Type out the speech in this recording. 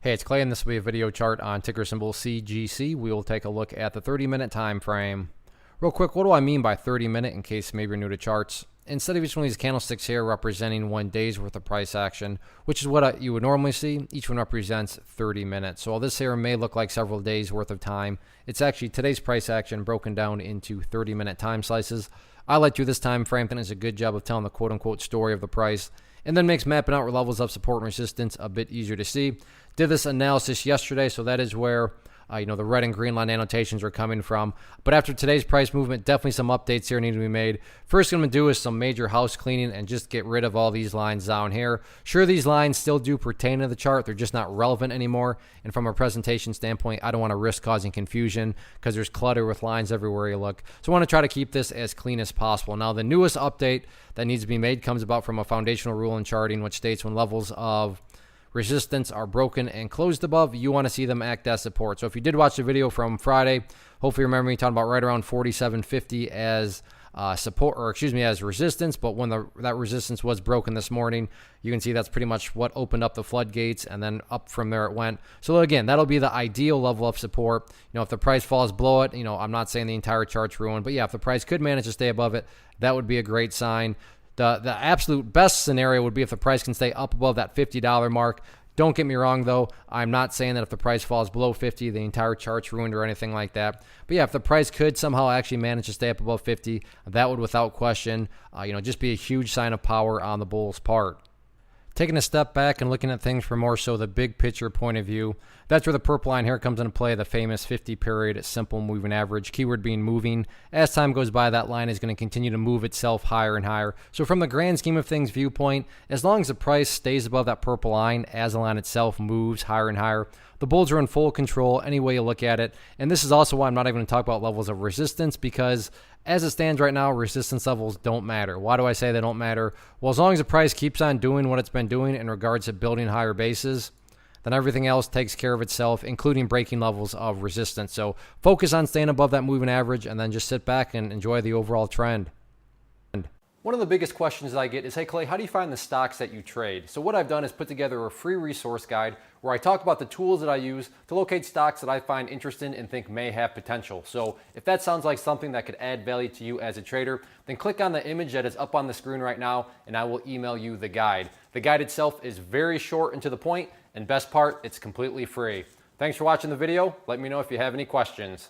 Hey, it's Clay, and this will be a video chart on ticker symbol CGC. We will take a look at the 30-minute time frame. Real quick, what do I mean by 30-minute in case maybe you're new to charts? Instead of each one of these candlesticks here representing 1 day's worth of price action, which is what you would normally see, each one represents 30 minutes. So while this here may look like several days worth of time, it's actually today's price action broken down into 30-minute time slices. I like to do this time frame. I think it's a good job of telling the quote-unquote story of the price, and then makes mapping out levels of support and resistance a bit easier to see. Did this analysis yesterday, so that is where the red and green line annotations are coming from. But after today's price movement, definitely some updates here need to be made. First thing I'm going to do is some major house cleaning and just get rid of all these lines down here. Sure, these lines still do pertain to the chart. They're just not relevant anymore. And from a presentation standpoint, I don't want to risk causing confusion because there's clutter with lines everywhere you look. So I want to try to keep this as clean as possible. Now, the newest update that needs to be made comes about from a foundational rule in charting, which states when levels of resistance are broken and closed above, you want to see them act as support. So if you did watch the video from Friday, hopefully you remember me talking about right around 47.50 as support, or excuse me, as resistance. But when that resistance was broken this morning, you can see that's pretty much what opened up the floodgates, and then up from there it went. So again, that'll be the ideal level of support. If the price falls below it, I'm not saying the entire chart's ruined, but yeah, if the price could manage to stay above it, that would be a great sign. The absolute best scenario would be if the price can stay up above that $50 mark. Don't get me wrong, though. I'm not saying that if the price falls below 50, the entire chart's ruined or anything like that. But yeah, if the price could somehow actually manage to stay up above 50, that would without question, just be a huge sign of power on the bull's part. Taking a step back and looking at things from more so the big picture point of view, that's where the purple line here comes into play, the famous 50-period simple moving average, keyword being moving. As time goes by, that line is going to continue to move itself higher and higher. So from the grand scheme of things viewpoint, as long as the price stays above that purple line, as the line itself moves higher and higher, the bulls are in full control any way you look at it. And this is also why I'm not even going to talk about levels of resistance, because as it stands right now, resistance levels don't matter. Why do I say they don't matter? Well, as long as the price keeps on doing what it's been doing in regards to building higher bases, then everything else takes care of itself, including breaking levels of resistance. So focus on staying above that moving average and then just sit back and enjoy the overall trend. One of the biggest questions that I get is, hey Clay, how do you find the stocks that you trade? So what I've done is put together a free resource guide where I talk about the tools that I use to locate stocks that I find interesting and think may have potential. So if that sounds like something that could add value to you as a trader, then click on the image that is up on the screen right now and I will email you the guide. The guide itself is very short and to the point, and best part, it's completely free. Thanks for watching the video. Let me know if you have any questions.